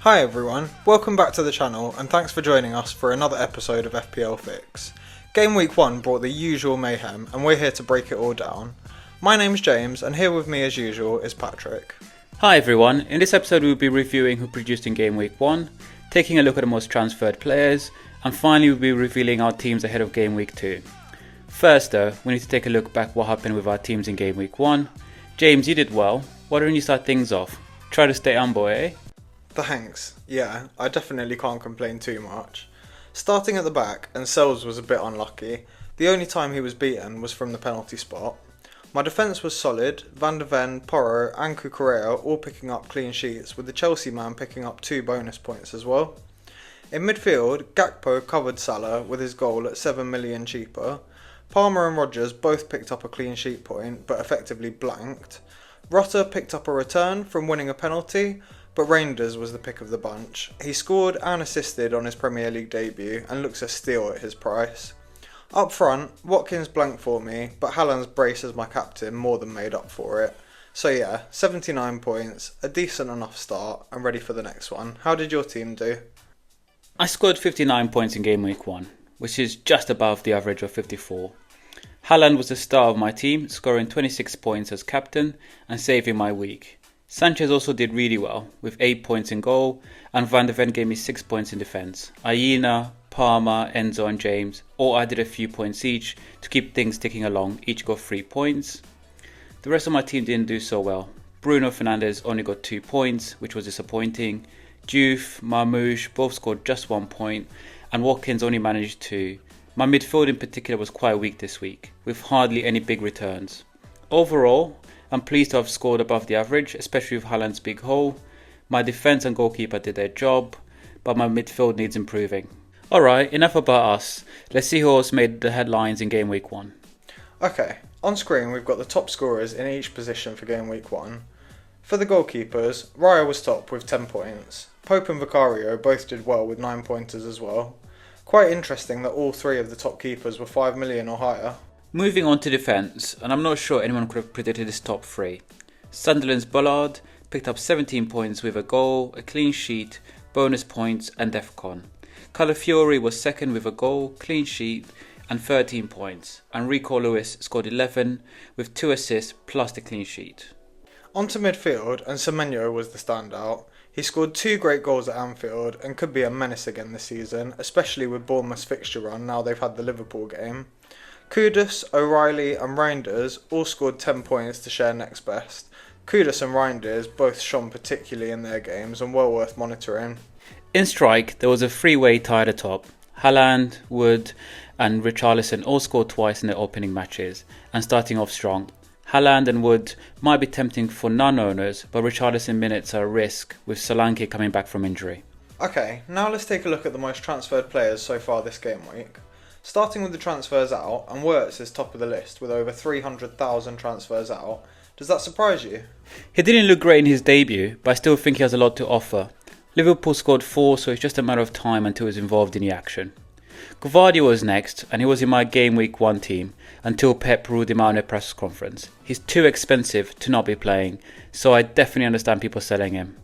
Hi everyone, welcome back to the channel and thanks for joining us for another episode of FPL Fix. Game Week 1 brought the usual mayhem and we're here to break it all down. My name's James and here with me as usual is Patrick. Hi everyone, in this episode we'll be reviewing who produced in Game Week 1, taking a look at the most transferred players, and finally we'll be revealing our teams ahead of Game Week 2. First though, we need to take a look back what happened with our teams in Game Week 1. James, you did well. Why don't you start things off? Try to stay humble, eh? Thanks. Yeah, I definitely can't complain too much. Starting at the back, and Sells was a bit unlucky. The only time he was beaten was from the penalty spot. My defence was solid, Van de Ven, Porro and Cucurella all picking up clean sheets, with the Chelsea man picking up 2 bonus points as well. In midfield, Gakpo covered Salah with his goal at 7 million cheaper. Palmer and Rodgers both picked up a clean sheet point, but effectively blanked. Rotter picked up a return from winning a penalty, but Reinders was the pick of the bunch. He scored and assisted on his Premier League debut and looks a steal at his price. Up front, Watkins blanked for me, but Haaland's brace as my captain more than made up for it. So yeah, 79 points, a decent enough start, and ready for the next one. How did your team do? I scored 59 points in Game Week 1, which is just above the average of 54. Haaland was the star of my team, scoring 26 points as captain and saving my week. Sanchez also did really well, with 8 points in goal, and Van de Ven gave me 6 points in defence. Aina, Palmer, Enzo and James all added a few points each to keep things ticking along, each got 3 points. The rest of my team didn't do so well. Bruno Fernandes only got 2 points, which was disappointing. Diouf, Marmoush both scored just 1 point, and Watkins only managed 2. My midfield in particular was quite weak this week, with hardly any big returns. Overall, I'm pleased to have scored above the average, especially with Haaland's big hole. My defence and goalkeeper did their job, but my midfield needs improving. Alright, enough about us. Let's see who else made the headlines in Game Week 1. Okay, on screen we've got the top scorers in each position for Game Week 1. For the goalkeepers, Raya was top with 10 points. Pope and Vicario both did well with 9 pointers as well. Quite interesting that all 3 of the top keepers were 5 million or higher. Moving on to defence, and I'm not sure anyone could have predicted this top 3. Sunderland's Bollard picked up 17 points with a goal, a clean sheet, bonus points and DEFCON. Calafiori was second with a goal, clean sheet and 13 points, and Rico Lewis scored 11 with 2 assists plus the clean sheet. On to midfield, and Semenyo was the standout. He scored 2 great goals at Anfield and could be a menace again this season, especially with Bournemouth's fixture run now they've had the Liverpool game. Kudus, O'Reilly and Reinders all scored 10 points to share next best. Kudus and Reinders both shone particularly in their games and well worth monitoring. In strike, there was a 3-way tie at the top. Haaland, Wood and Richarlison all scored twice in their opening matches and starting off strong. Haaland and Wood might be tempting for non-owners, but Richarlison minutes are a risk with Solanke coming back from injury. Okay, now let's take a look at the most transferred players so far this game week. Starting with the transfers out, and Wirtz is top of the list with over 300,000 transfers out. Does that surprise you? He didn't look great in his debut, but I still think he has a lot to offer. Liverpool scored 4, so it's just a matter of time until he's involved in the action. Gvardiol was next, and he was in my Game Week 1 team until Pep ruled him out in a press conference. He's too expensive to not be playing, so I definitely understand people selling him.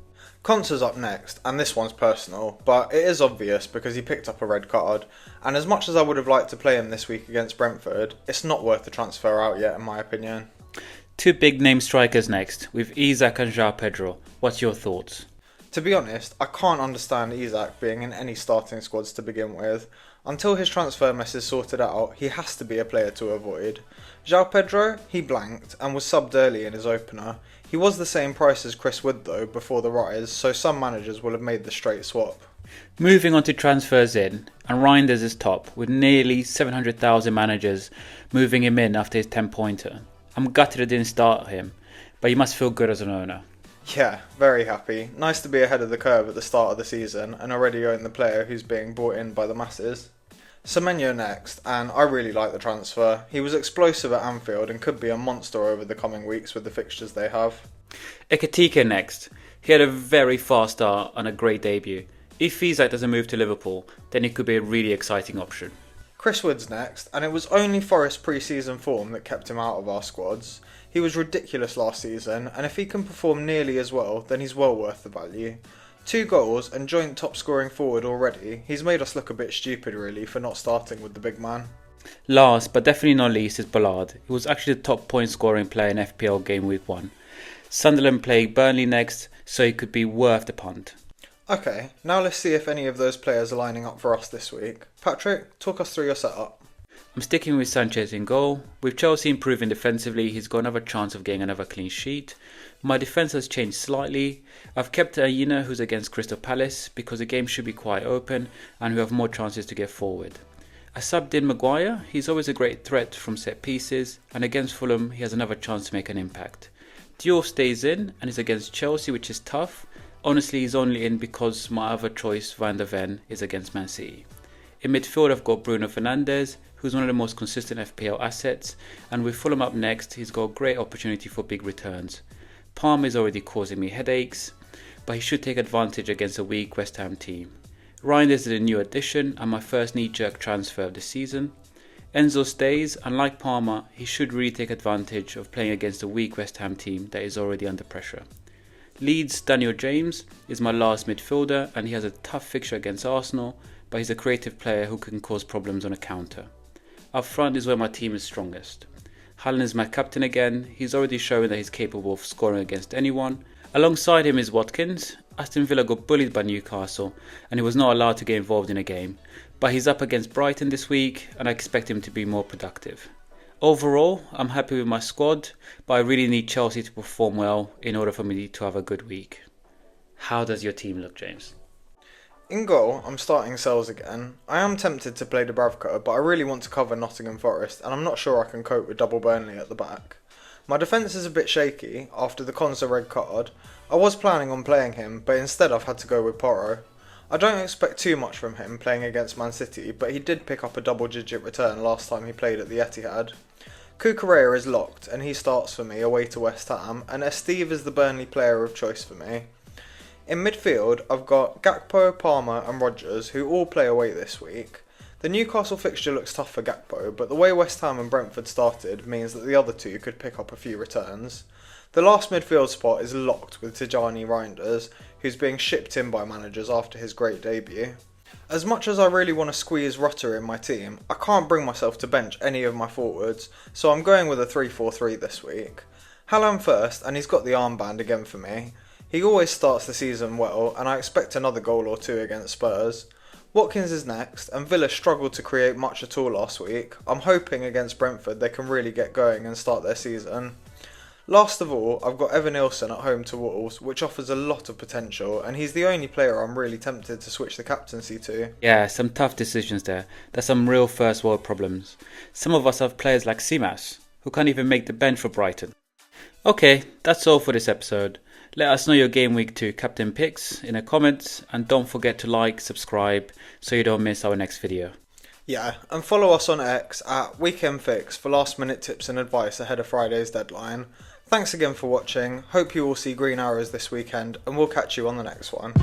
Konsa's up next, and this one's personal, but it is obvious because he picked up a red card, and as much as I would have liked to play him this week against Brentford, it's not worth the transfer out yet in my opinion. 2 big name strikers next, with Isak and João Pedro. What's your thoughts? To be honest, I can't understand Isak being in any starting squads to begin with. Until his transfer mess is sorted out, he has to be a player to avoid. João Pedro, he blanked and was subbed early in his opener. He was the same price as Chris Wood though before the rise, so some managers will have made the straight swap. Moving on to transfers in, and Reinders is top, with nearly 700,000 managers moving him in after his 10-pointer. I'm gutted I didn't start him, but you must feel good as an owner. Yeah, very happy. Nice to be ahead of the curve at the start of the season and already own the player who's being brought in by the masses. Semenyo next, and I really like the transfer. He was explosive at Anfield and could be a monster over the coming weeks with the fixtures they have. Ekitike next. He had a very fast start and a great debut. If Isak doesn't move to Liverpool, then he could be a really exciting option. Chris Wood's next, and it was only Forest's pre-season form that kept him out of our squads. He was ridiculous last season, and if he can perform nearly as well, then he's well worth the value. 2 goals and joint top scoring forward already. He's made us look a bit stupid really for not starting with the big man. Last but definitely not least is Ballard. He was actually the top point scoring player in FPL Gameweek 1. Sunderland play Burnley next, so he could be worth the punt. Okay, now let's see if any of those players are lining up for us this week. Patrick, talk us through your setup. I'm sticking with Sanchez in goal. With Chelsea improving defensively, he's got another chance of getting another clean sheet. My defence has changed slightly. I've kept Aina, who's against Crystal Palace, because the game should be quite open and who have more chances to get forward. I subbed in Maguire. He's always a great threat from set pieces, and against Fulham he has another chance to make an impact. Dior stays in and is against Chelsea, which is tough. Honestly, he's only in because my other choice, Van der Ven, is against Man City. In midfield, I've got Bruno Fernandes, who's one of the most consistent FPL assets, and with Fulham up next, he's got a great opportunity for big returns. Palm is already causing me headaches, but he should take advantage against a weak West Ham team. Reinders is a new addition and my first knee-jerk transfer of the season. Enzo stays, and like Palmer, he should really take advantage of playing against a weak West Ham team that is already under pressure. Leeds' Daniel James is my last midfielder, and he has a tough fixture against Arsenal, but he's a creative player who can cause problems on a counter. Up front is where my team is strongest. Haaland is my captain again. He's already shown that he's capable of scoring against anyone. Alongside him is Watkins. Aston Villa got bullied by Newcastle and he was not allowed to get involved in a game, but he's up against Brighton this week and I expect him to be more productive. Overall, I'm happy with my squad, but I really need Chelsea to perform well in order for me to have a good week. How does your team look, James? In goal, I'm starting Sells again. I am tempted to play Dubravka, but I really want to cover Nottingham Forest, and I'm not sure I can cope with double Burnley at the back. My defence is a bit shaky after the Konsa red card. I was planning on playing him, but instead I've had to go with Porro. I don't expect too much from him playing against Man City, but he did pick up a double-digit return last time he played at the Etihad. Cucurella is locked, and he starts for me away to West Ham, and Esteve is the Burnley player of choice for me. In midfield, I've got Gakpo, Palmer and Rodgers, who all play away this week. The Newcastle fixture looks tough for Gakpo, but the way West Ham and Brentford started means that the other two could pick up a few returns. The last midfield spot is locked with Tijani Reinders, who's being shipped in by managers after his great debut. As much as I really want to squeeze Rutter in my team, I can't bring myself to bench any of my forwards, so I'm going with a 3-4-3 this week. Haaland first, and he's got the armband again for me. He always starts the season well, and I expect another goal or two against Spurs. Watkins is next, and Villa struggled to create much at all last week. I'm hoping against Brentford they can really get going and start their season. Last of all, I've got Evan Nilsson at home to Wolves, which offers a lot of potential, and he's the only player I'm really tempted to switch the captaincy to. Yeah, some tough decisions there. There's some real first world problems. Some of us have players like Simas, who can't even make the bench for Brighton. Okay, that's all for this episode. Let us know your Game Week 2 captain picks in the comments, and don't forget to like, subscribe, so you don't miss our next video. Yeah, and follow us on X at Weekend Fix for last minute tips and advice ahead of Friday's deadline. Thanks again for watching, hope you all see green arrows this weekend, and we'll catch you on the next one.